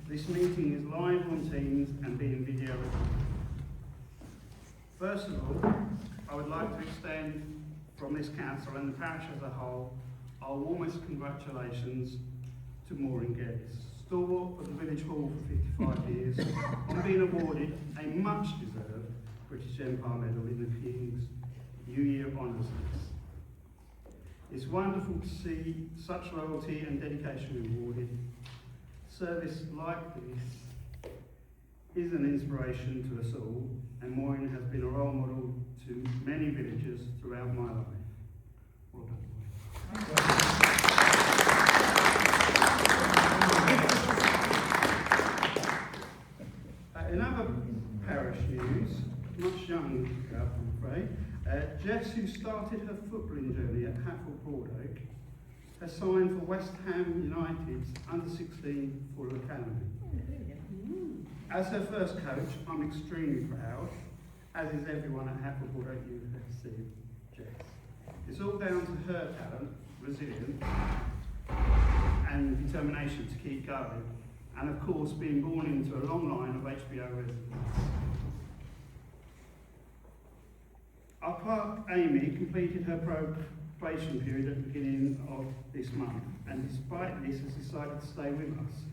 This meeting is live on Teams and being video recorded. First of all, I would like to extend from this council and the parish as a whole our warmest congratulations to Maureen Geddes, stalwart of the village hall for 55 years, on being awarded a much deserved British Empire Medal in the King's New Year Honours List. It's wonderful to see such loyalty and dedication rewarded. Service like this is an inspiration to us all, and Maureen has been a role model to many villagers throughout my life. Well done. In other parish news, much younger, I'm afraid, Jess, who started her footballing journey at Hatfield Broadoak, has signed for West Ham United's under-16 full academy. As her first coach, I'm extremely proud, as is everyone at Hatfield Broadoak UFC, Jess. It's all down to her talent, resilience, and determination to keep going, and of course being born into a long line of HBO residents. Our clerk, Amy, completed her probation period at the beginning of this month, and despite this has decided to stay with us.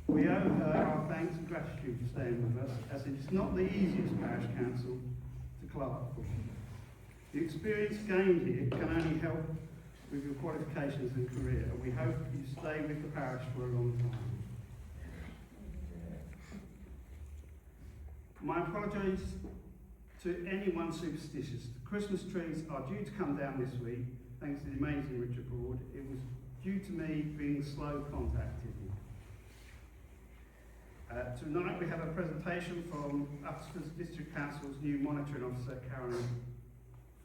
We owe her our thanks and gratitude for staying with us, as it is not the easiest parish council to clerk for. The experience gained here can only help with your qualifications and career, and we hope you stay with the parish for a long time. My apologies to anyone superstitious. The Christmas trees are due to come down this week, thanks to the amazing Richard Broad. It was due to me being slow contacting you. Tonight we have a presentation from Uxbridge District Council's new monitoring officer, Karen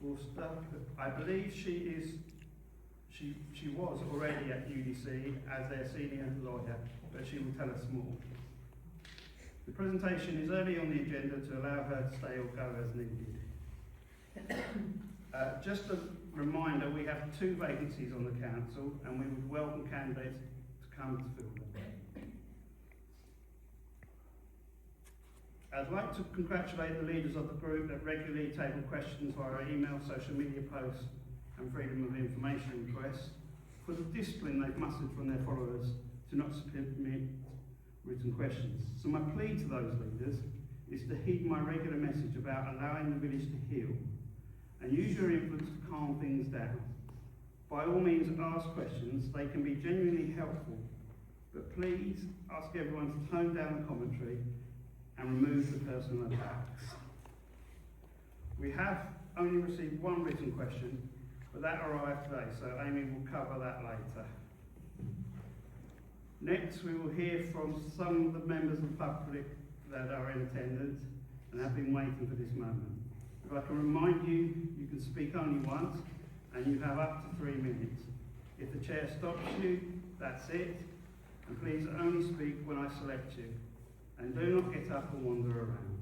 Forster. I believe she was already at UDC as their senior lawyer, but she will tell us more. The presentation is early on the agenda to allow her to stay or go as needed. Just a reminder, we have 2 vacancies on the council and we would welcome candidates to come to fill them. I'd like to congratulate the leaders of the group that regularly table questions via email, social media posts and freedom of information requests for the discipline they've mustered from their followers to not submit written questions. So my plea to those leaders is to heed my regular message about allowing the village to heal and use your influence to calm things down. By all means ask questions, they can be genuinely helpful, but please ask everyone to tone down the commentary and remove the personal attacks. We have only received 1 written question, but that arrived today, so Amy will cover that later. Next, we will hear from some of the members of the public that are in attendance and have been waiting for this moment. If I can remind you, you can speak only once and you have up to 3 minutes. If the chair stops you, that's it. And please only speak when I select you. And do not get up and wander around.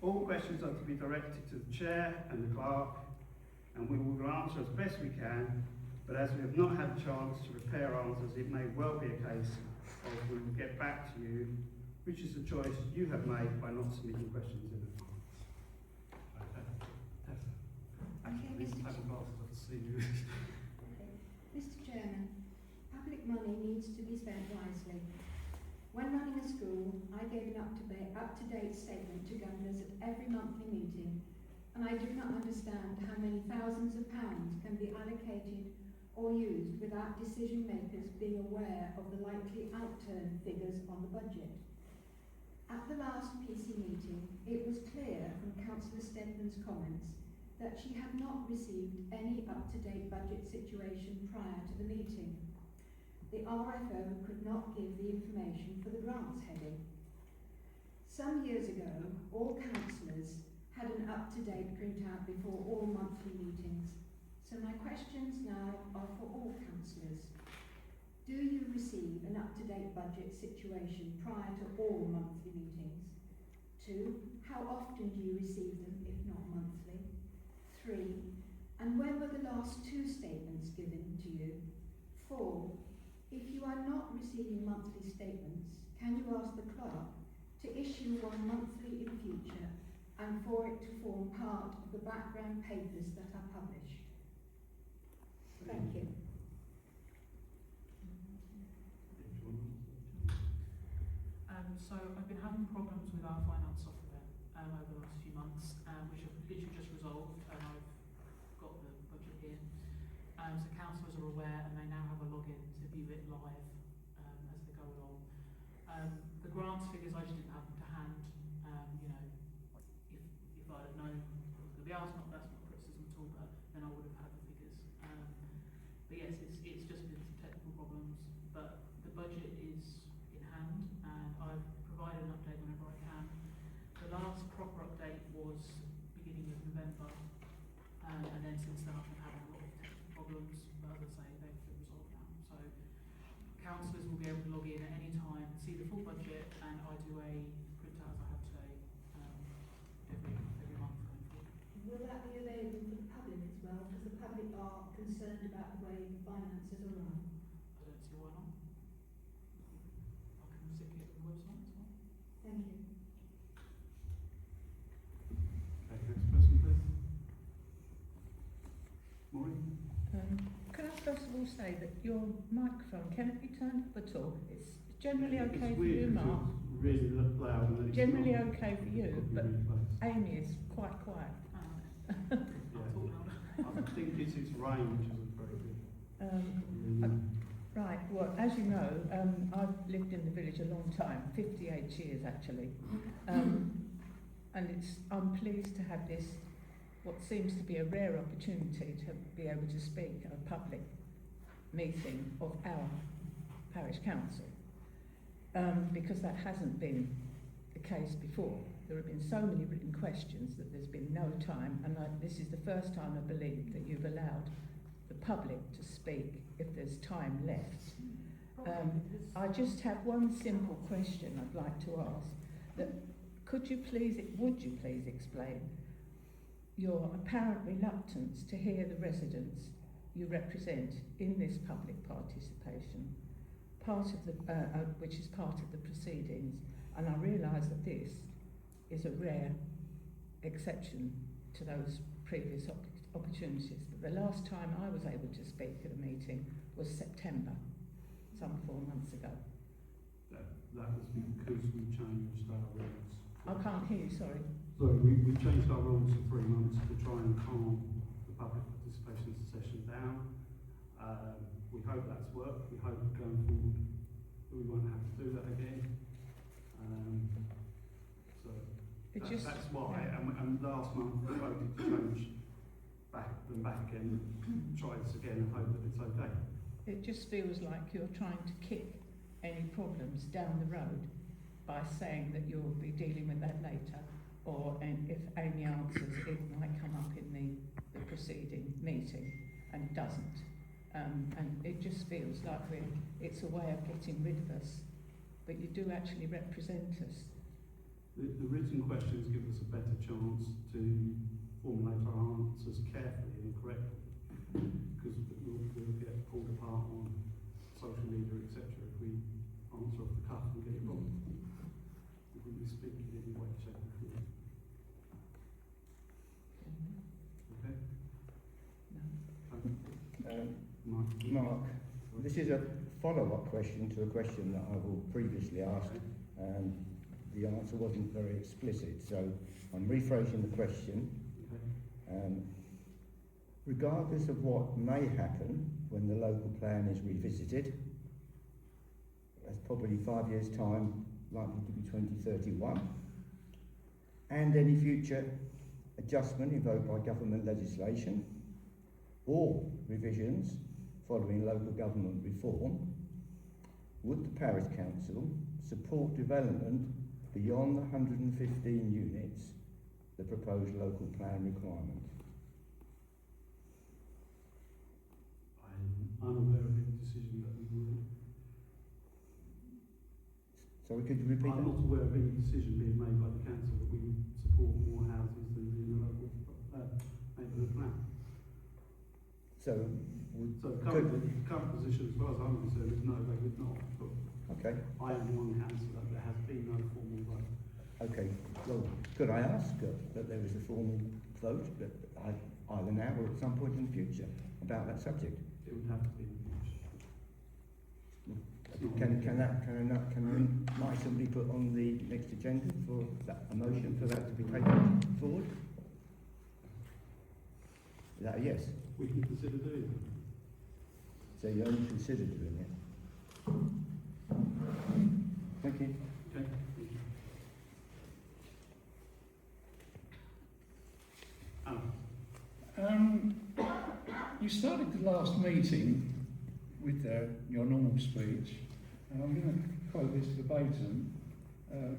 All questions are to be directed to the chair and the clerk, and we will answer as best we can. But as we have not had a chance to prepare answers, it may well be a case of we will get back to you, which is a choice you have made by not submitting questions in advance. Okay, Mr. Chairman, public money needs to be spent wisely. When running a school, I gave an up-to-date statement to governors at every monthly meeting, and I do not understand how many thousands of pounds can be allocated or used without decision makers being aware of the likely outturn figures on the budget. At the last PC meeting, it was clear from Councillor Stedman's comments that she had not received any up-to-date budget situation prior to the meeting. The RFO could not give the information for the grants heading. Some years ago, all councillors had an up-to-date printout before all monthly meetings. So my questions now are for all councillors. Do you receive an up-to-date budget situation prior to all monthly meetings? 2, how often do you receive them, if not monthly? 3, and when were the last 2 statements given to you? 4, if you are not receiving monthly statements, can you ask the clerk to issue one monthly in future and for it to form part of the background papers that are published? Thank you. So I've been having problems with our finance software over the last few months, which have literally just resolved, and I've got the budget here. So councillors are aware, and they now have a login to view it live as they go along. The grants figures I just didn't have them to hand. You know, if I'd have known I was going to be asked, that's not criticism at all, but then I would have had the figures. But yes, it's just been some technical problems, but the budget is in hand, and I've provided an update whenever I can. The last proper update was beginning of November, and then since then I've been having a lot of technical problems, but as I say, they've been resolved now. So councillors will be able to log in at any time, see the full budget, and I do a printout, as I have today, every month going forward. Will that be available for the public as well? Because the public are concerned about the way the finances are run. I don't see why not. I can stick it on the website as well. Thank you. Okay, next person, please. Maureen? Can I first of all say that your microphone, can it be turned up at all? It's generally It's okay for weird you, 'cause Mark. it's really loud and then it's Generally not. okay for you, Could be but really close. Amy is quite quiet. Yeah. I think it's its range isn't very good. Right, well, as you know, I've lived in the village a long time, 58 years actually, and I'm pleased to have this, what seems to be a rare opportunity to be able to speak at a public meeting of our parish council, because that hasn't been the case before. There have been so many written questions that there's been no time, and this is the first time I believe that you've allowed the public to speak if there's time left. I just have one simple question I'd like to ask. That would you please explain your apparent reluctance to hear the residents you represent in this public participation, which is part of the proceedings, and I realise that this is a rare exception to those previous opportunities. But the last time I was able to speak at a meeting was September, some 4 months ago. That was because we changed our rules. I can't hear you, sorry. So we changed our rules for 3 months to try and calm the public participation session down. We hope that's worked. We hope going forward we won't have to do that again. That's why. And last month we voted to change back and try this again and hope that it's okay. It just feels like you're trying to kick any problems down the road by saying that you'll be dealing with that later, or if Amy answers, it might come up in the preceding meeting, and it doesn't. And it just feels like it's a way of getting rid of us, but you do actually represent us. The written questions give us a better chance to formulate our answers carefully and correctly, because we'll get pulled apart on social media, etc. if we answer off the cuff and get it wrong. We wouldn't be speaking in any way, shape or form. Okay? Mark, this is a follow-up question to a question that I've previously asked. The answer wasn't very explicit, so I'm rephrasing the question. Regardless of what may happen when the local plan is revisited, that's probably 5 years' time, likely to be 2031, and any future adjustment invoked by government legislation or revisions following local government reform, would the parish council support development beyond the 115 units, the proposed local plan requirement? I'm unaware of any decision that we would. So could you repeat I'm that? not aware of any decision being made by the council that we would support more houses than in the local neighbourhood plan. So So the current position, as far as I'm concerned, is no, they would not. But Okay, I am one councillor, there has been no formal vote. okay. Well, could I ask that there is a formal vote that either now or at some point in the future about that subject? It would have to be in the future. Can an item be put on the next agenda for that, a motion for that to be taken forward? Is that a yes? We can consider doing it. So you only consider doing it? Thank you. Okay. Thank you. Alan. You started the last meeting with your normal speech, and I'm going to quote this verbatim.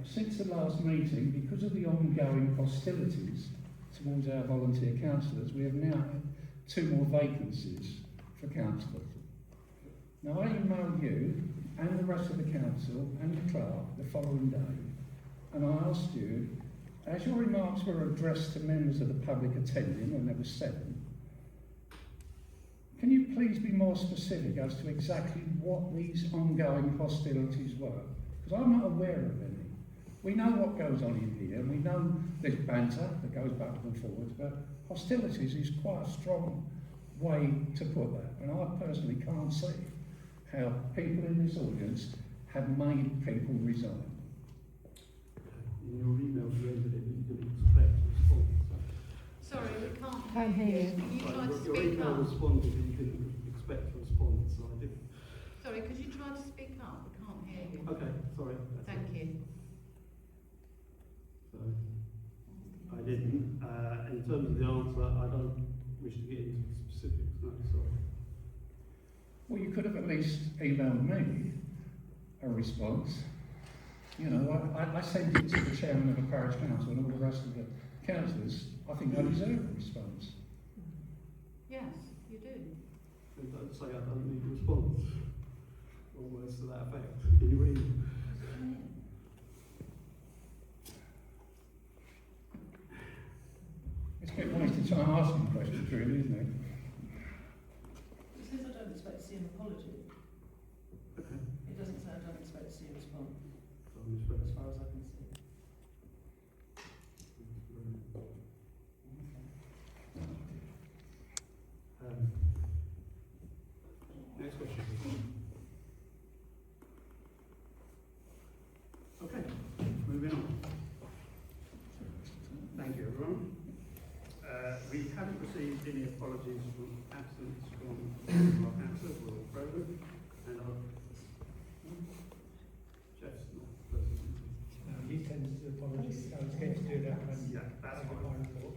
Since the last meeting, because of the ongoing hostilities towards our volunteer councillors, we have now had 2 more vacancies for councillors. Now, I emailed you and the rest of the council and the clerk the following day, and I asked you, as your remarks were addressed to members of the public attending, and there were 7, can you please be more specific as to exactly what these ongoing hostilities were? Because I'm not aware of any. We know what goes on in here, and we know there's banter that goes backwards and forwards, but hostilities is quite a strong way to put that. And I personally can't see how people in this audience have made people resign. In your email to Resident, you can expect a response. Sorry, we can't Can't hear you. Can you try to Your speak email up? responded that you can expect a response, so I did. Sorry, could you try to speak up? We can't hear you. Okay, sorry. Thank you. So, I didn't. In terms of the answer, I don't wish to get into specifics, no, sorry. Well, you could have at least emailed me a response. You know, I sent it to the chairman of the parish council and all the rest of the councillors. I think I deserve a response. Yes, you do. And don't say I don't need a response. Or words to that effect. Can you read? It's a bit wasted time asking questions, really, isn't it? It says I don't expect to see an apology. Okay. It doesn't say I don't expect to see a response, So I'm just as far as I can see. Next question. Okay, moving on. Thank you, everyone. We haven't received any apologies from absence from our councillors or present, and our Jeff's not present. He sends the apologies. I was going to do that when Yeah, that's I got fine. my report.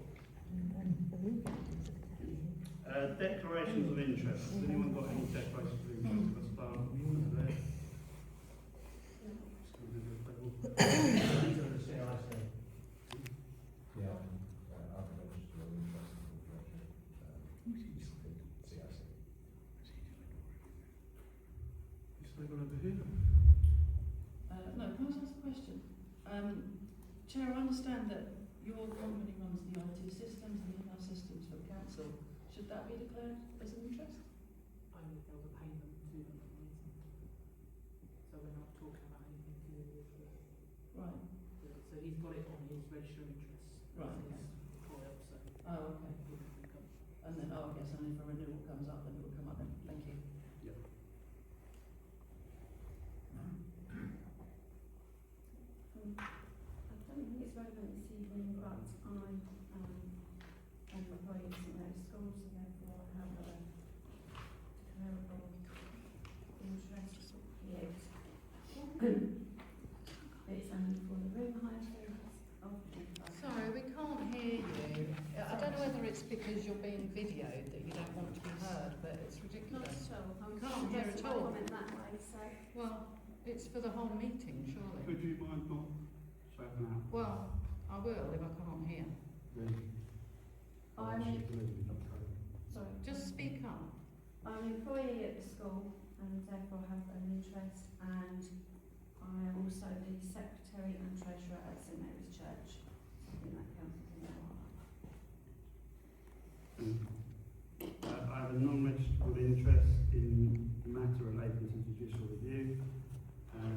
Declarations of interest. Has anyone got any declarations of interest? Let's start there. Still got over here? No, can I just ask a question? Chair, I understand that your company runs the IT systems and the email systems for the council. Should that be declared as an interest? Only if there was a payment to them at the meeting. So we're not talking about anything to do with the... Right. So he's got it on his register of interests. Right, As okay. his employer, so... Oh, okay. And then, oh, I guess only if a renewal comes up, then it will come up then. Thank you. I don't think it's relevant this evening, but I am an employee of St Mary's Schools, and therefore I have a declarable interest here. It's only for the room hire fees of Sorry, we can't hear you. I don't know whether it's because you're being videoed that you don't want to be heard, but it's Not ridiculous. at all. We can't hear at all. Comment that way, so. Well, it's for the whole meeting, surely. Could you mind not shouting out? Well, I will if I can't hear. Really? I'm, sorry. Just speak up. I'm an employee at the school and therefore have an interest, and I am also the secretary and treasurer at St Mary's Church. I think that counts as an I have a non-registered interest in the matter relating to judicial review, and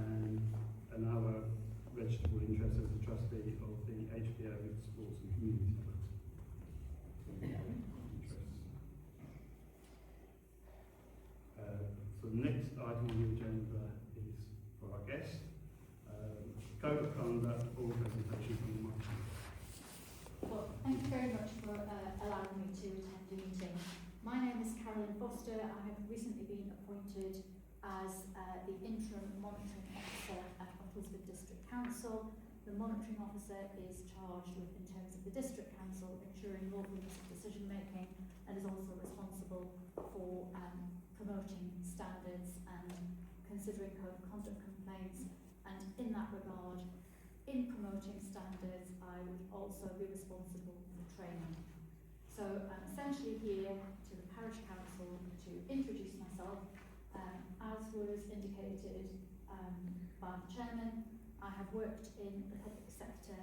code of conduct or presentation from the motion. Well, thank you very much for allowing me to attend the meeting. My name is Carolyn Foster. I have recently been appointed as the interim monitoring officer at Huddersfield District Council. The monitoring officer is charged with, in terms of the District Council, ensuring lawfulness of decision making, and is also responsible for promoting standards and considering code of conduct complaints. And in that regard, in promoting standards, I would also be responsible for training. So I'm essentially here to the Parish Council to introduce myself. As was indicated by the Chairman, I have worked in the public sector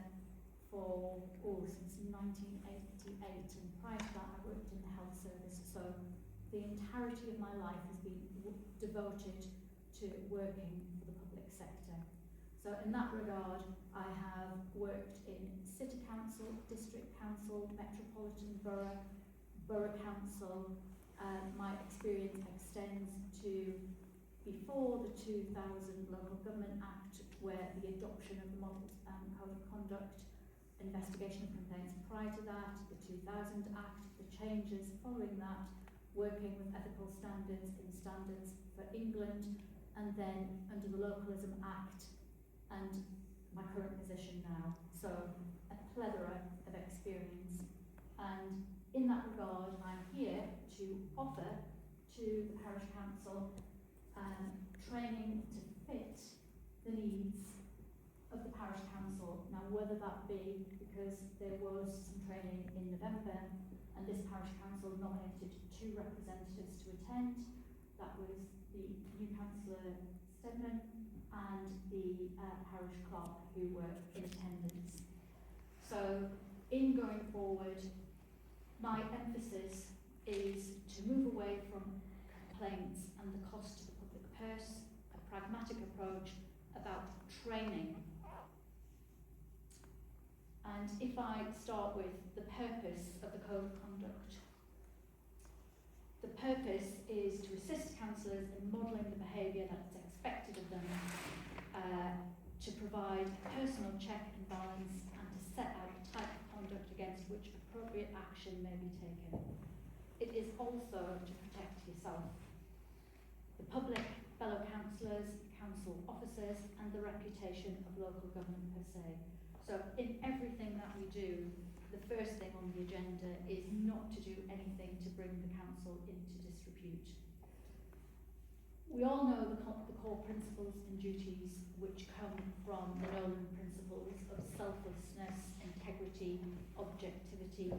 since 1988, and prior to that I worked in the health service. So the entirety of my life has been devoted to working for the public sector. So in that regard, I have worked in City Council, District Council, Metropolitan Borough, Borough Council. My experience extends to before the 2000 Local Government Act, where the adoption of the Model Code of Conduct, investigation of complaints prior to that, the 2000 Act, the changes following that, working with ethical standards in Standards for England, and then under the Localism Act, and my current position now. So a plethora of experience. And in that regard, I'm here to offer to the Parish Council training to fit the needs of the Parish Council. Now, whether that be because there was some training in November and this Parish Council nominated 2 representatives to attend, that was the new Councillor Stedman and the Parish Clerk, who were in attendance. So, in going forward, my emphasis is to move away from complaints and the cost to the public purse, a pragmatic approach about training. And if I start with the purpose of the Code of Conduct, the purpose is to assist councillors in modelling the behaviour that's expected of them, to provide a personal check and balance, and to set out the type of conduct against which appropriate action may be taken. It is also to protect yourself, the public, fellow councillors, council officers, and the reputation of local government per se. So in everything that we do, the first thing on the agenda is not to do anything to bring the council into disrepute. We all know the core principles and duties which come from the Nolan principles of selflessness, integrity, objectivity,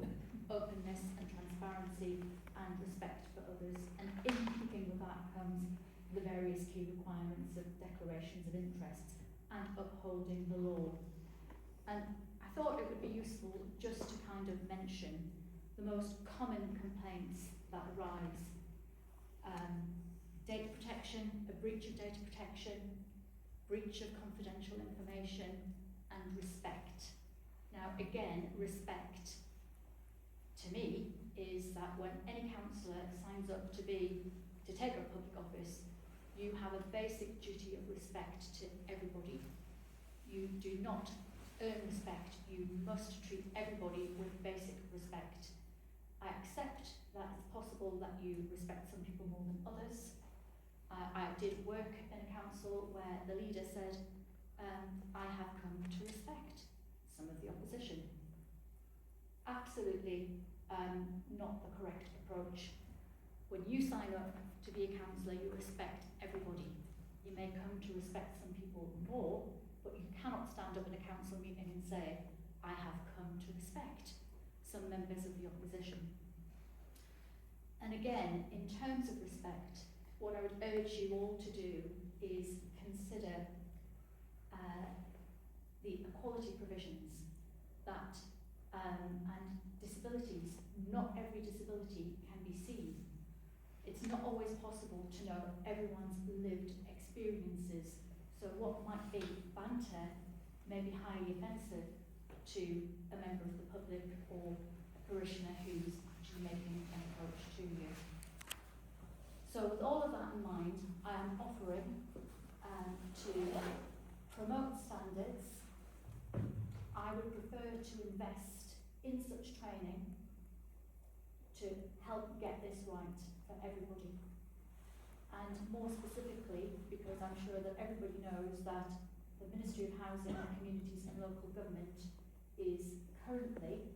openness and transparency, and respect for others. And in keeping with that comes the various key requirements of declarations of interests and upholding the law. And I thought it would be useful just to kind of mention the most common complaints that arise. Data protection, a breach of data protection, breach of confidential information, and respect. Now again, respect to me is that when any councillor signs up to take a public office, you have a basic duty of respect to everybody. You do not earn respect, you must treat everybody with basic respect. I accept that it's possible that you respect some people more than others. I did work in a council where the leader said, I have come to respect some of the opposition. Absolutely not the correct approach. When you sign up to be a councillor, you respect everybody. You may come to respect some people more, but you cannot stand up in a council meeting and say, I have come to respect some members of the opposition. And again, in terms of respect, what I would urge you all to do is consider the equality provisions that and disabilities. Not every disability can be seen. It's not always possible to know everyone's lived experiences. So what might be banter may be highly offensive to a member of the public or a parishioner who's actually making an approach to you. So with all of that in mind, I am offering to promote standards invest in such training to help get this right for everybody. And more specifically, because I'm sure that everybody knows that the Ministry of Housing, Communities and Local Government is currently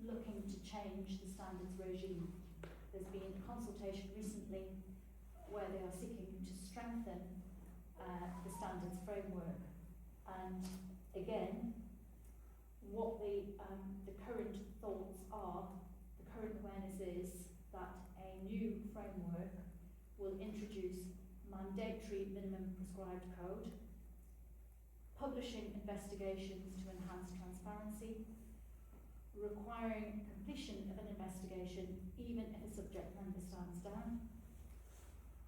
looking to change the standards regime. There's been a consultation recently where they are seeking to strengthen the standards framework. And again, what the current thoughts are, the current awareness is that a new framework will introduce mandatory minimum prescribed code, publishing investigations to enhance transparency, requiring completion of an investigation even if a subject member stands down,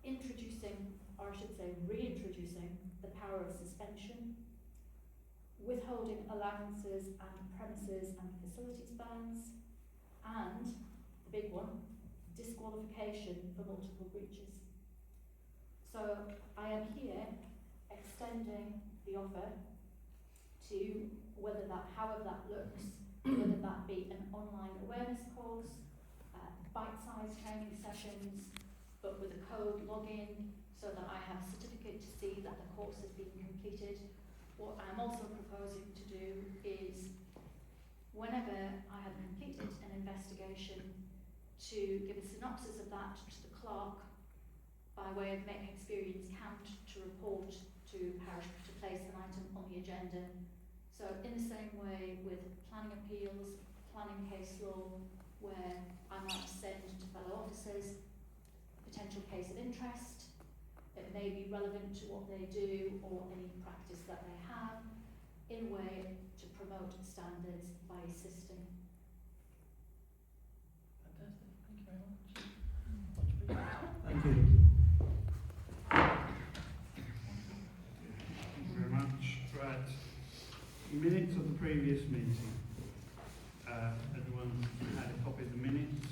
introducing, or I should say reintroducing, the power of suspension, withholding allowances and premises and facilities bans, and the big one, disqualification for multiple breaches. So I am here extending the offer to whether that, however that looks, whether that be an online awareness course, bite-sized training sessions, but with a code login so that I have a certificate to see that the course has been completed. What I'm also proposing to do is, whenever I have completed an investigation, to give a synopsis of that to the clerk by way of making experience count to report to parish to place an item on the agenda. So in the same way with planning appeals, planning case law, where I might send to fellow officers a potential case of interest, it may be relevant to what they do or any practice that they have, in a way to promote standards by assisting. Fantastic. Thank you very much. Much appreciated. Thank you. Thank you very much. Right. Minutes of the previous meeting. Everyone had a copy of the minutes.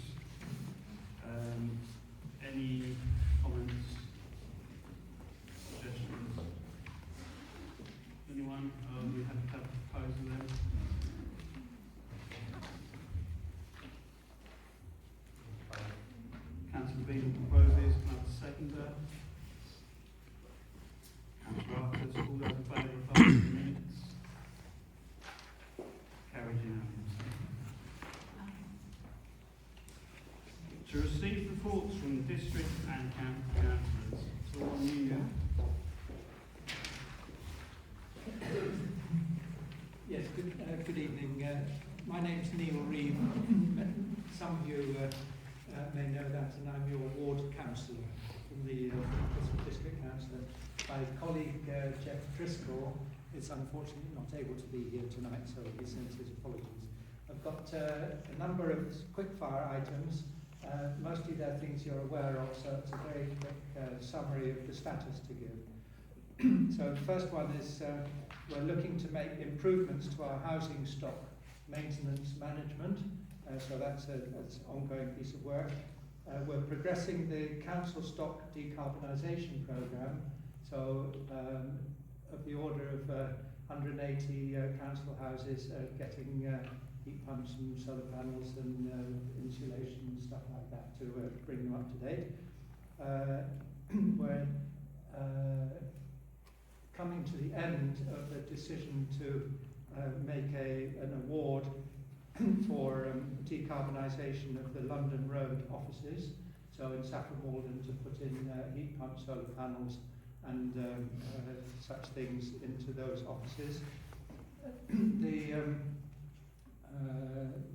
Any comments, suggestions? Anyone? We have a proposal there. Councillor Bean proposes. Can I have a seconder? Councillor Arthurs, all those in favour of passing the minutes? Carried unanimously. To receive reports from the district and county councillors. So on you. Yes, good evening. My name's Neil Reeve. Some of you may know that, and I'm your ward councillor from the district councillor. My colleague Jeff Driscoll is unfortunately not able to be here tonight, so he sends his apologies. I've got a number of quick-fire items. Mostly they're things you're aware of, so it's a very quick summary of the status to give. So the first one is we're looking to make improvements to our housing stock maintenance management, so that's an ongoing piece of work. We're progressing the council stock decarbonisation programme, so of the order of 180 council houses getting heat pumps and solar panels and insulation and stuff like that to bring them up to date. We're coming to the end of the decision to make an award for decarbonisation of the London Road offices. So in Saffron Walden to put in heat pump solar panels and such things into those offices. The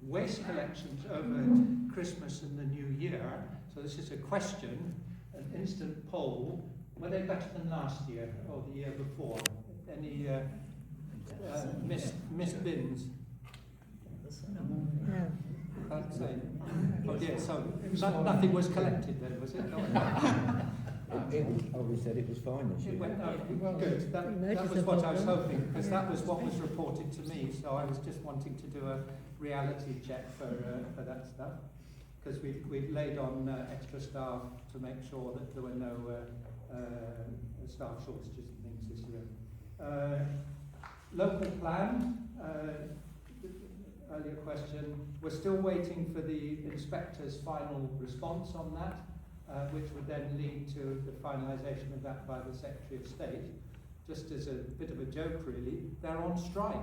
waste collections over Christmas and the New Year, so this is a question, an instant poll, were they better than last year or the year before? Any missed bins? No. I'd say. Oh dear, so nothing was collected then, was it? We said it was fine this year. It went, good. That was what I was hoping, because that was what was reported to me. So I was just wanting to do a reality check for that stuff, because we've laid on extra staff to make sure that there were no staff shortages and things this year. Local plan. earlier question, we're still waiting for the inspector's final response on that, which would then lead to the finalisation of that by the Secretary of State. Just as a bit of a joke, really, they're on strike.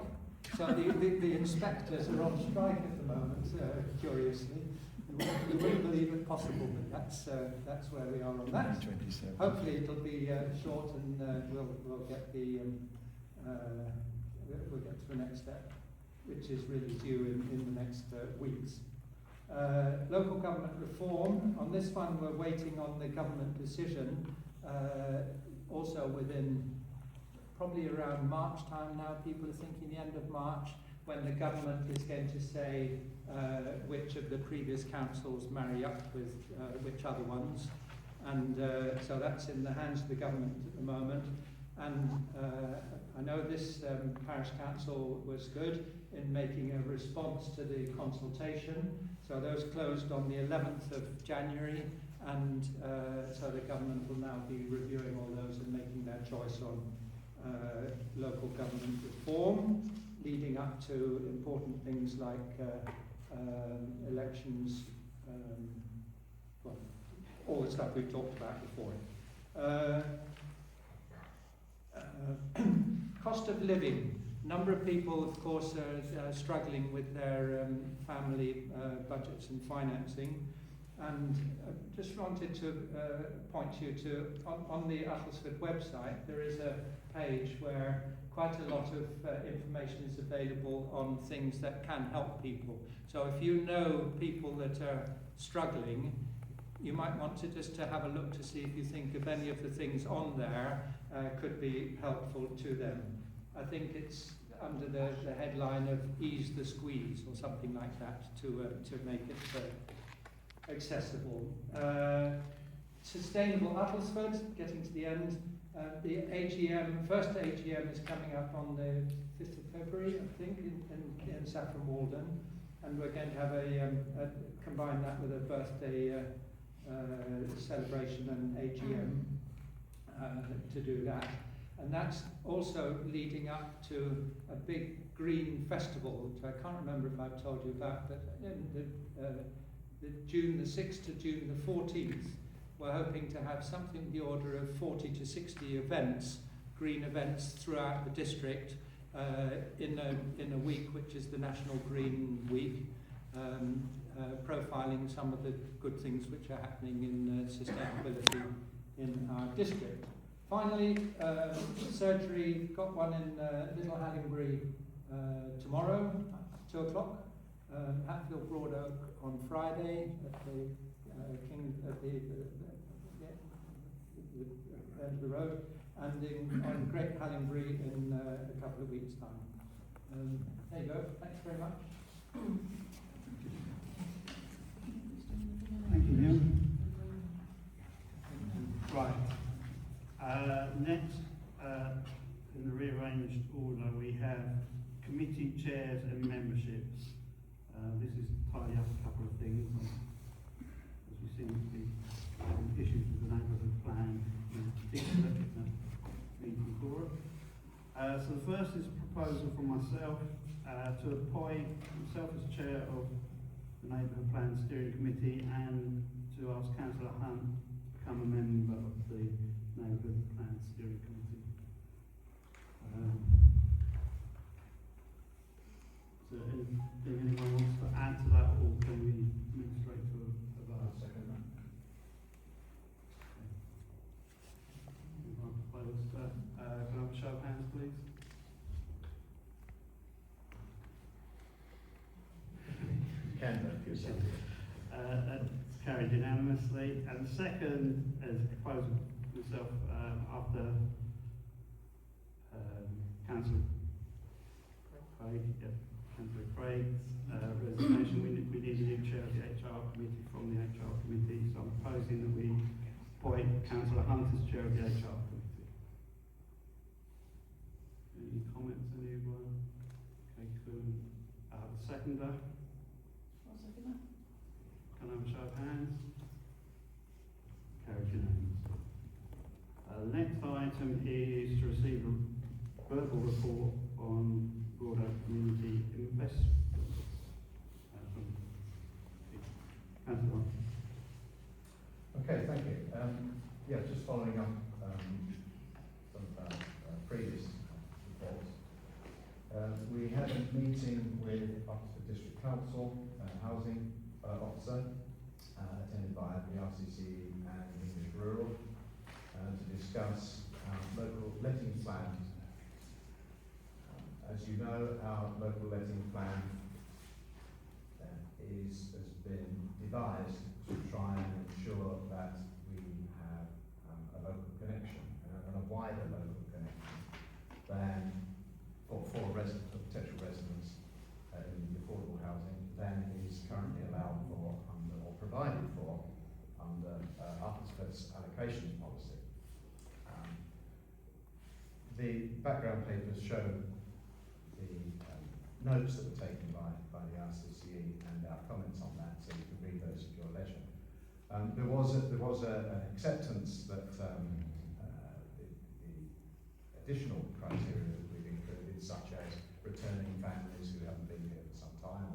So the inspectors are on strike at the moment, curiously. You wouldn't believe it possible, but that's where we are on that. 27. Hopefully it'll be short, and we'll get the we'll get to the next step, which is really due in the next weeks. Local government reform. On this one, we're waiting on the government decision. Also within probably around March time now, people are thinking the end of March, when the government is going to say which of the previous councils marry up with which other ones. And so that's in the hands of the government at the moment. And I know this parish council was good in making a response to the consultation. So those closed on the 11th of January, and so the government will now be reviewing all those and making their choice on local government reform, leading up to important things like elections, well, all the stuff we've talked about before. Cost of living. Number of people, of course, are struggling with their family budgets and financing. And I just wanted to point you to, on the Uttlesford website, there is a page where quite a lot of information is available on things that can help people. So if you know people that are struggling, you might want to just to have a look to see if you think if any of the things on there could be helpful to them. I think it's under the headline of Ease the Squeeze or something like that to make it accessible. Sustainable Uttlesford, getting to the end. The AGM, first AGM is coming up on the 5th of February, I think, in Saffron Walden, and we're going to have combine that with a birthday celebration and AGM to do that. And that's also leading up to a big green festival, which I can't remember if I've told you about, but in the June the 6th to June the 14th, we're hoping to have something in the order of 40 to 60 events, green events throughout the district in a week, which is the National Green Week, profiling some of the good things which are happening in sustainability in our district. Finally, surgery, got one in Little Hallingbury tomorrow, 2 o'clock. Hatfield Broad Oak on Friday at the end of the road, and on Great Hallingbury in a couple of weeks' time. There you go. Thanks very much. Thank you, Neil. Right. Next, in the rearranged order, we have committee chairs and memberships. This is tidy up a couple of things, as we seem to be having issues with the neighbourhood plan in particular in the meeting forum. So the first is a proposal from myself to appoint myself as chair of the neighbourhood plan steering committee and to ask Councillor Hunt to become a member of the neighbourhood plan steering committee. So anything anyone wants to add to that, or can we move straight to a vote? Second that. Can I have a show of hands, please? That's carried unanimously. And the second is a proposal myself after Councillor Craig's resignation. We need a new chair of the HR committee from the HR committee, so I'm proposing that we appoint Councillor Hunt as chair of the HR committee. Any comments, anyone? Okay, cool. The seconder. I'll second that. Can I have a show of hands? Carried unanimously. The next item is to receive a verbal report on broader community investments. meeting with Oxford District Council Housing Officer, attended by the RCC and English Rural, to discuss local letting plan. As you know, our local letting plan has been devised to try and ensure that we have a local connection and a wider local connection than for potential residents in the affordable housing than is currently allowed for under or provided for under Oxford's allocations policy. The background papers show the notes that were taken by the RCCE and our comments on that, so you can read those at your leisure. There was an acceptance that the additional criteria that we've included, such as returning families who haven't been here for some time,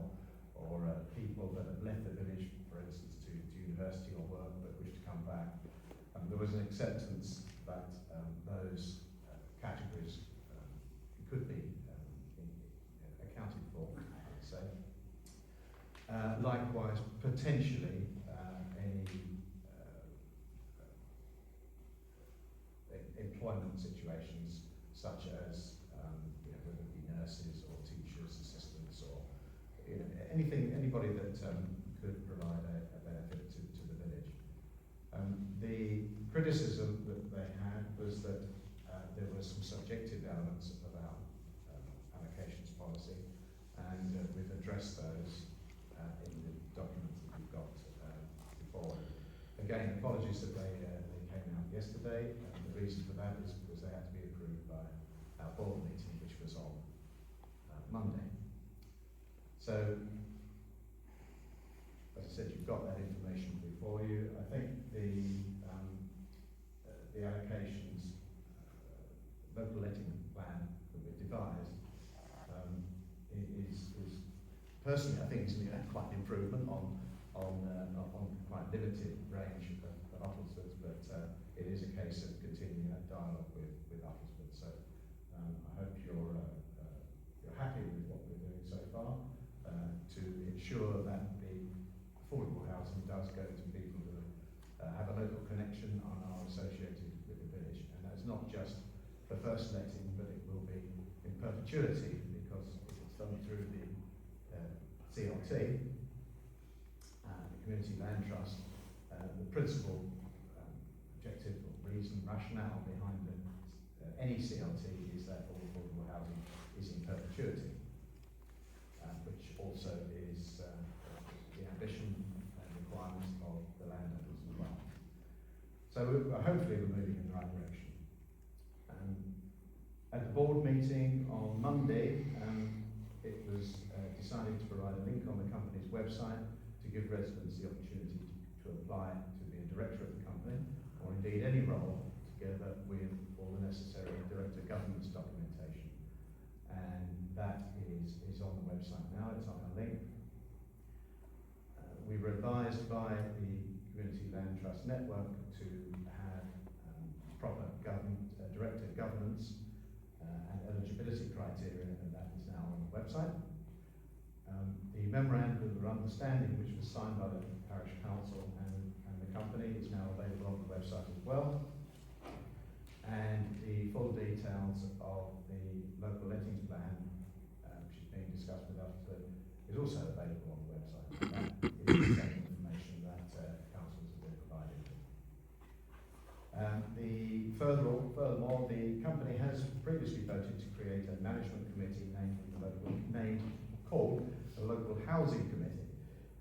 or people that have left the village, for instance, to university or work but wish to come back. There was an acceptance that those categories could be accounted for, I would say. Likewise, potentially any employment situations, such as whether it be nurses or teachers, assistants, or anybody that could provide a benefit to the village. The criticism that they had was that there were some subjective elements of our allocations policy, and we've addressed those in the documents that we've got before. Again, apologies that they came out yesterday. The reason for that is because they had to be approved by our board meeting, which was on Monday. So, as I said, you've got that information before you. I think the allocations local letting plan that we've devised is personally, I think, is quite an improvement on quite limited range of Uttlesfords, but it is a case of continuing that dialogue with Uttlesford. So I hope you're happy with what we're doing so far to ensure that the affordable housing does go to people who have a local connection and are associated with the village, and that's not just for first letting, but it will be in perpetuity, because if it's done through the CLT, the Community Land Trust, the principal objective or reason, rationale behind any CLT is that all affordable housing is in perpetuity, which also is the ambition and requirements of the landowners as well. So hopefully we're moving in the right direction. At the board meeting on Monday, it was decided to provide a link on the company's website to give residents the opportunity to apply to be a director of the company, or indeed any role, together with all the necessary director governance documentation. And that is on the website now, it's on a link. We were advised by the Community Land Trust Network to have proper director governance and eligibility criteria, and that is now on the website. The memorandum of understanding, which was signed by the parish council and the company, is now available on the website as well. And the full details of the local lettings plan, which is being discussed with us, is also available on the website. That is the same information that councils have been provided with. Furthermore, the company has previously voted to create a management committee called the Local Housing Committee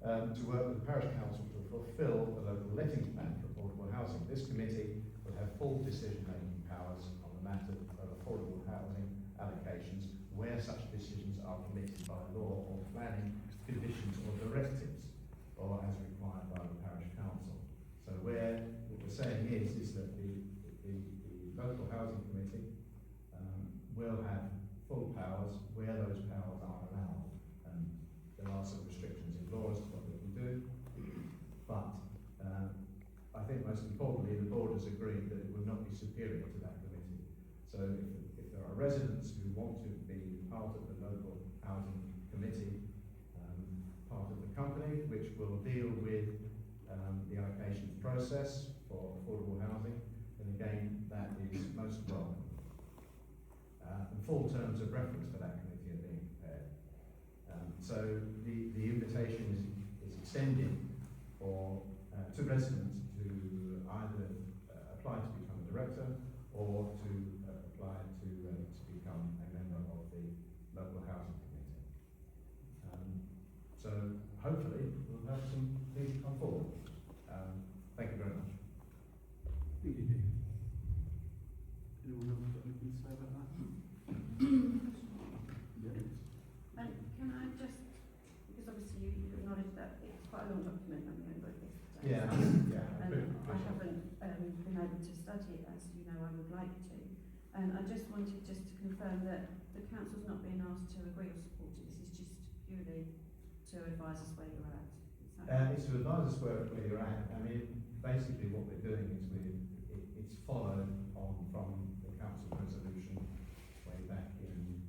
to work with the parish council to fulfil the local lettings plan for affordable housing. This committee will have full decision-making powers on the matter of affordable housing allocations where such decisions are permitted by law or planning conditions or directives, or as required by the parish council. So what we're saying is that the local housing committee will have full powers where those powers are allowed. There are some restrictions in law as to what they can do, but I think most importantly the board has agreed that it will not be superior to that committee. So if there there are residents who want to be part of the local housing committee, part of the company, which will deal with the allocations process for affordable housing, and again, that is most welcome. And full terms of reference for that committee are being prepared. So the invitation is extended for to residents to either apply to become a director or to apply to become a member of the local housing committee. So hopefully we'll have some things come forward. Thank you very much. Thank you. Anyone else got anything to say about that? And can I just, because obviously you acknowledge that it's quite a long document, I'm going to look at this today. Yeah, And I haven't been able to study it as you know I would like to. And I just wanted to confirm that the council's not being asked to agree or support it. This is just purely to advise us where you're at. It's to advise us where you're at. I mean, basically what we're doing is it's followed on from the council resolution way back in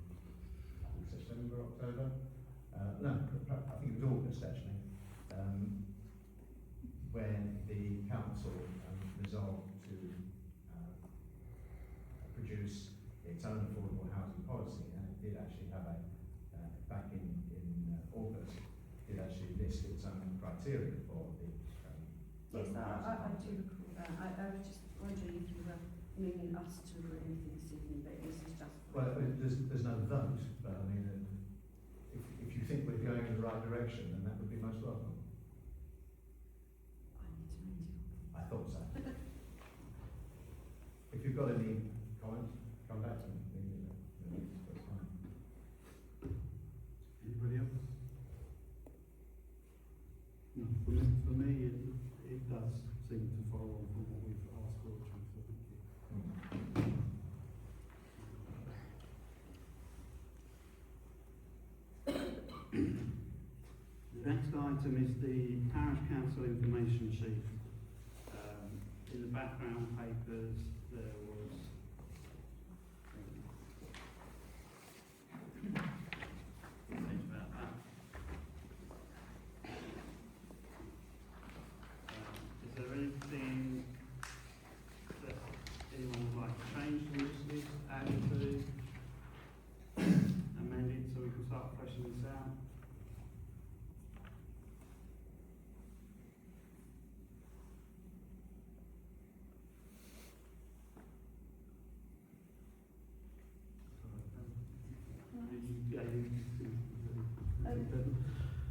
September, October. No, I think it was August actually, when the council resolved to produce its own affordable housing policy, and it did actually have a back in August. It actually list its own criteria for the yes, I do recall that. I was just wondering if you were meaning us to agree anything this evening, but this is just... Well, there's no vote, but I mean, if you think we're going in the right direction, then that would be most welcome. I need to read it. I thought so. If you've got any comments, come back to me. That's fine. Anybody else? No, for me it does seem to follow on from what we've asked for, so thank you. The next item is the Parish Council information sheet. In the background papers there was things about that. Is there anything that anyone would like to change from this list, add to, amend it so we can start fleshing this out?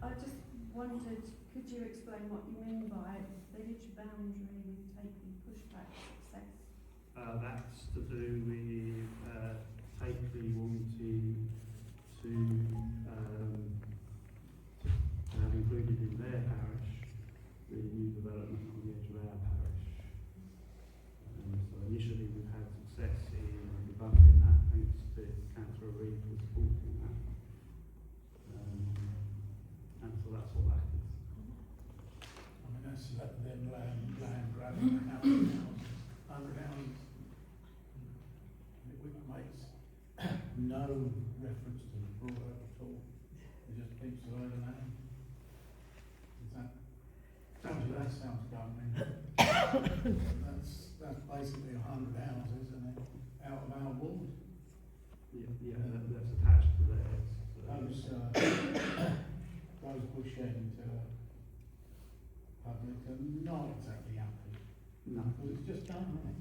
I just wondered, could you explain what you mean by village boundary with taking pushback success? That's to do with Takeley wanting to have included in their parish the new development on the edge of our parish. So initially we've had success in debunking that, thanks to Councillor Reid for supporting that. And so that's all that is. I mean, that's let them land grabbing the houses, 100 houses. It makes no reference to the broader at all. It just keeps the load of land. Is that sounds government. That's basically 100 houses, isn't it? Out of our ward. Yeah, that's attached to theirs. So Those bush end public are not exactly happy. no, Because it's just done, isn't it?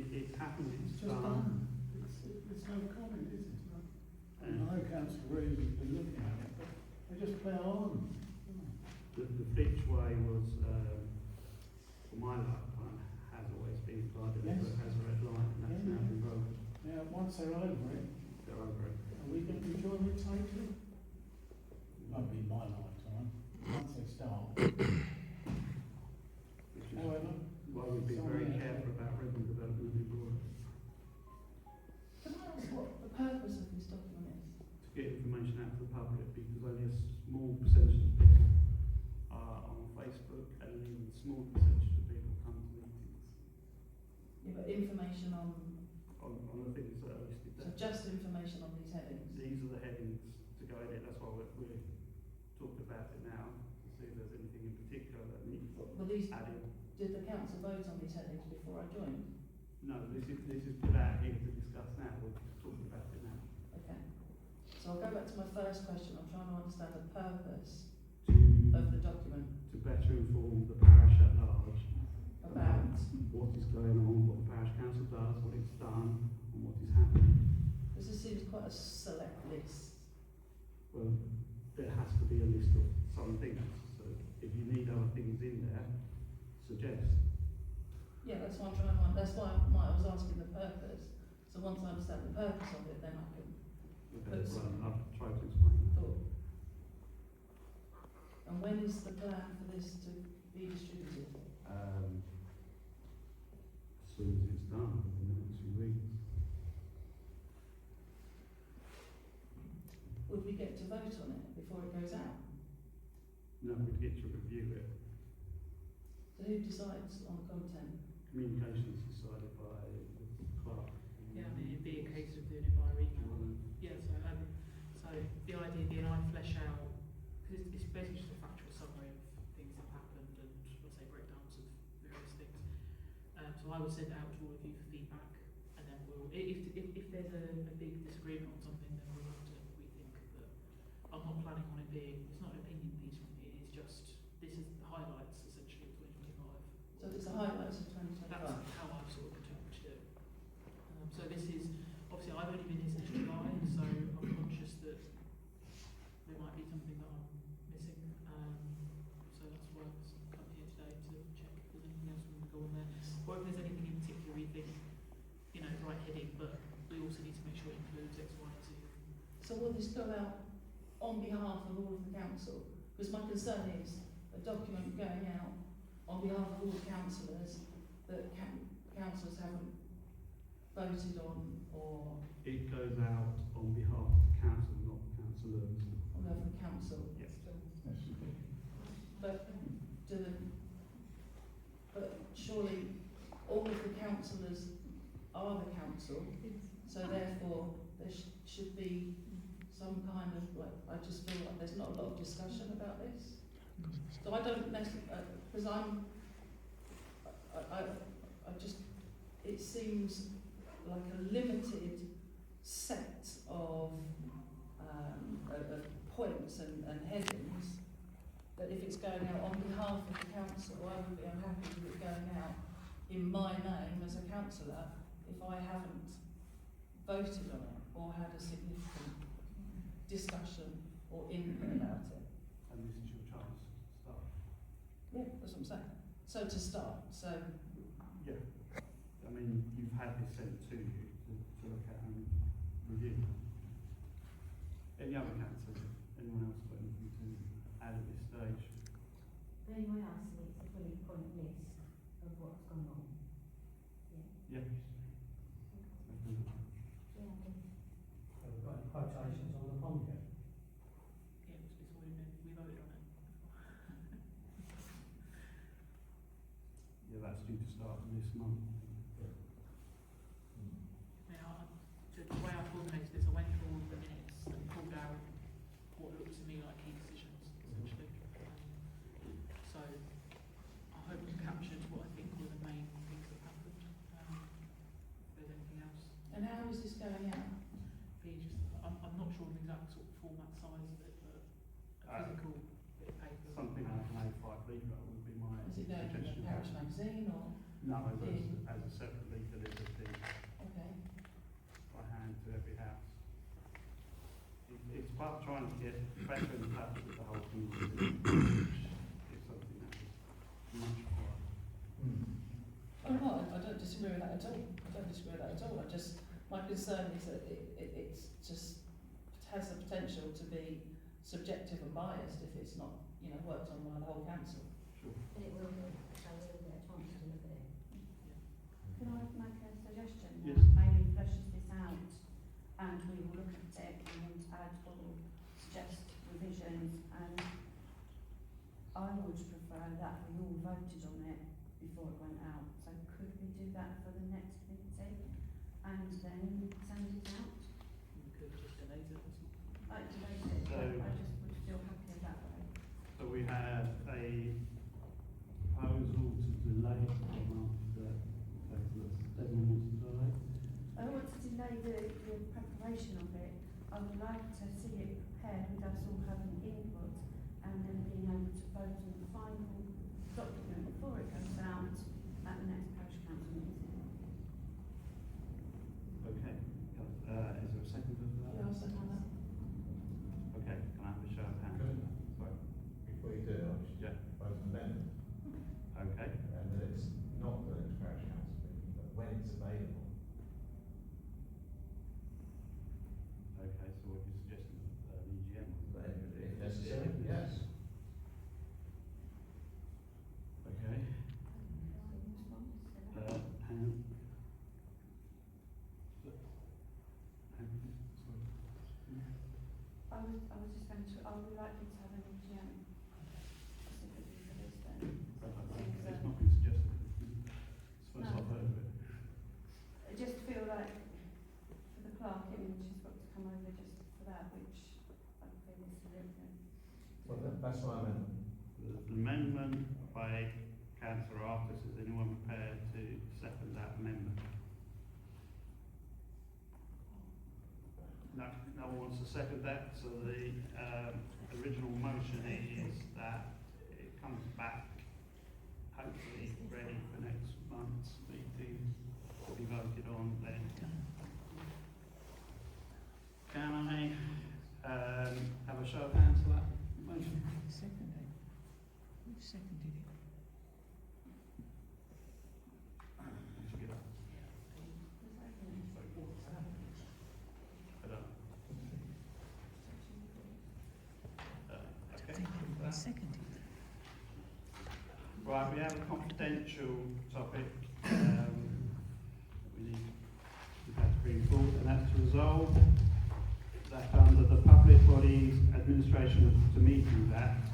it's happened, It's it's just done. done. It's no comment, is it? I know Councillor Reid has been looking at it, but they just plough on. The Fitch Way was, for my lifetime, has always been provided Yes. as a red line, and that's now been broken. Now, once they're over it, They're over it. are we going to enjoy it totally? Won't be my lifetime. Once they start. Which is However, why we've been very careful about urban development in Broad, Can I ask what the purpose of this document is? to get information out to the public, because only a small percentage of people are on Facebook, and an even smaller percentage of people come to meetings Yeah, but information on... on the things that are listed So So just information on these headings. These are the headings to go in it. That's why we're talking about it now, to see if there's anything in particular that needs Were these, added. did the council vote on these headings before I joined? No, this is put out here to discuss now. We're talking about it now. Okay. So I'll go back to my first question. I'm trying to understand the purpose To of the document better inform the parish at large about. what is going on, what the parish council does, what it's done, and what is happening. Because this seems quite a select list. Well, there has to be a list of some things. So if you need other things in there, suggest. Yeah, that's why I'm trying to. That's why I was asking the purpose. So once I understand the purpose of it, then I can Okay, well, I've tried to explain that. thought. And when is the plan for this to be distributed? As soon as it's done, in the next few weeks. Would we get to vote on it before it goes out? No, we'd get to review it. So who decides on content? Communications decided by the clerk. Yeah, I mean, it'd be a case of doing it via email. Yeah, so the idea being I flesh out, because it's basically just a factual summary of things that have happened and, let's say, breakdowns of various things. So I would send it out to all of you for feedback, and then we'll, if there's a big disagreement on something, then we'll have to rethink. But I'm not planning on it being, it's not an opinion piece from me, it's just, this is the highlights, essentially, of 2025. So it's the highlights of 2025. That's how I've sort of interpreted it. So this is, obviously I've only been here since July, so I'm conscious that there might be something that I'm missing. So that's why I've come here today to check if there's anything else we want to go on there. Or if there's anything in particular we think, you know, right heading, but we also need to make sure it includes X, Y, and Z. So will this go out on behalf of all of the council? Because my concern is a document going out on behalf of all the councillors that councillors haven't voted on, or It goes out on behalf of the council, not the councillors. on behalf of the council. Yes. But but surely all of the councillors are the council, so therefore there should be some kind of, like, I just feel like there's not a lot of discussion about this. So I don't necessarily, because I just, it seems like a limited set of points and headings, that if it's going out on behalf of the council, I would be unhappy with it going out in my name as a councillor if I haven't voted on it or had a significant discussion or input about it. And this is your chance to start. Yeah, that's what I'm saying. So to start, so Yeah. I mean, you've had this sent to you to look at and review. Any other councillors? Anyone else got anything to add at this stage? The only way I see it is a bullet point list of what's gone on. Yeah. Yeah. Have we got any quotations on the bond yet? Yeah, it's already been, we voted on it. Yeah, that's due to start this month. The way I've organised this, I went through all of the minutes and pulled out what looked to me like key decisions, essentially. So I hope I've captured what I think were the main things that happened. If there's anything else, and how is this going out? please just, I'm not sure of the exact sort of format, size of it, but a physical bit of paper. Something like an A5 leaflet would be my Is it going to the suggestion. parish magazine or? No, as a separate leaflet, it would be Okay. by hand to every house. It's part of trying to get better in touch with the whole community. It's something that is much required. Oh no, I don't disagree with that at all. I don't disagree with that at all. I just, my concern is that it's just has the potential to be subjective and biased if it's not, you know, worked on by the whole council. Sure. And it will be, so we'll get a chance to look at it. Can I make a suggestion? Yes. Maybe flesh this out and we will look at it and add or suggest revisions, and I would prefer that we all voted on it before it went out. So could we do that for the next meeting and then send it out? delayed it. It's not. Like delayed it, So- but I just would feel happier that way. So we have a proposal to delay it for a month, everyone wants to delay. I want to delay the preparation of it. I would like to see it prepared with us all having input and then being able to vote on the final document before it goes out at the next parish council meeting. Okay, is there a second for that? Yeah, I'll second that. Okay, can I have a show of hands? Good. Sorry. Before you do, I should Yeah. propose an amendment, Okay, and that it's not the next parish council meeting, but when it's available. okay, so what you're suggesting, the EGM? But if necessary, yes. Okay, and. I was just going to, I would like you to have an EGM specifically for this then. It's not been suggested. It's first I've heard of it. I just feel like for the clerk, she's got to come over just for that, which I feel is a little bit. Well, that's my amendment. The amendment by councillor Artis, is anyone prepared to second that amendment? No, no one wants to second that, so the original motion is that it comes back, hopefully ready for next month's meeting, to be voted on then. Can I have a show of hands for that motion? Second it. Who seconded it? I seconded it. Right, we have a confidential topic we've had to bring forward, and that's to resolve that under the Public Bodies Administration to Meetings Act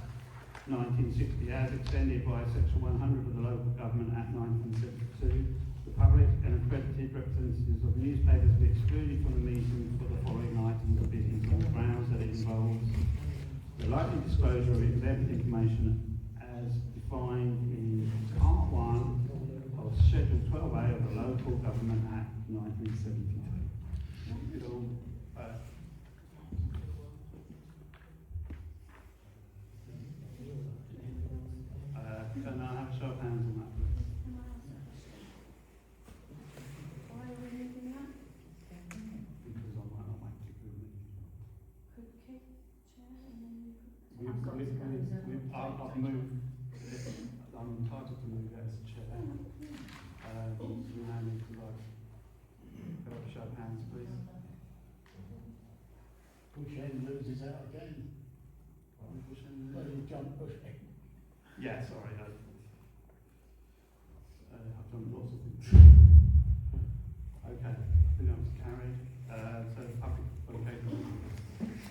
1960, as extended by Section 100 of the Local Government Act 1972, the public and accredited representatives of newspapers be excluded from the meeting for the following items of business on the grounds that it involves the likely disclosure of exempt information as defined in Part 1 of Schedule 12A of the Local Government Act 1972. Can I have a show of hands on that, please? Can I ask a question? Why are we moving that? Because I might not make it through the meeting. Could kick chair and then you could. I've moved it. I'm entitled to move it as chair. We now need to vote. Can I have a show of hands, please? Push in loses out again. Well, you jump push in. Yeah, sorry. I've done lots of things.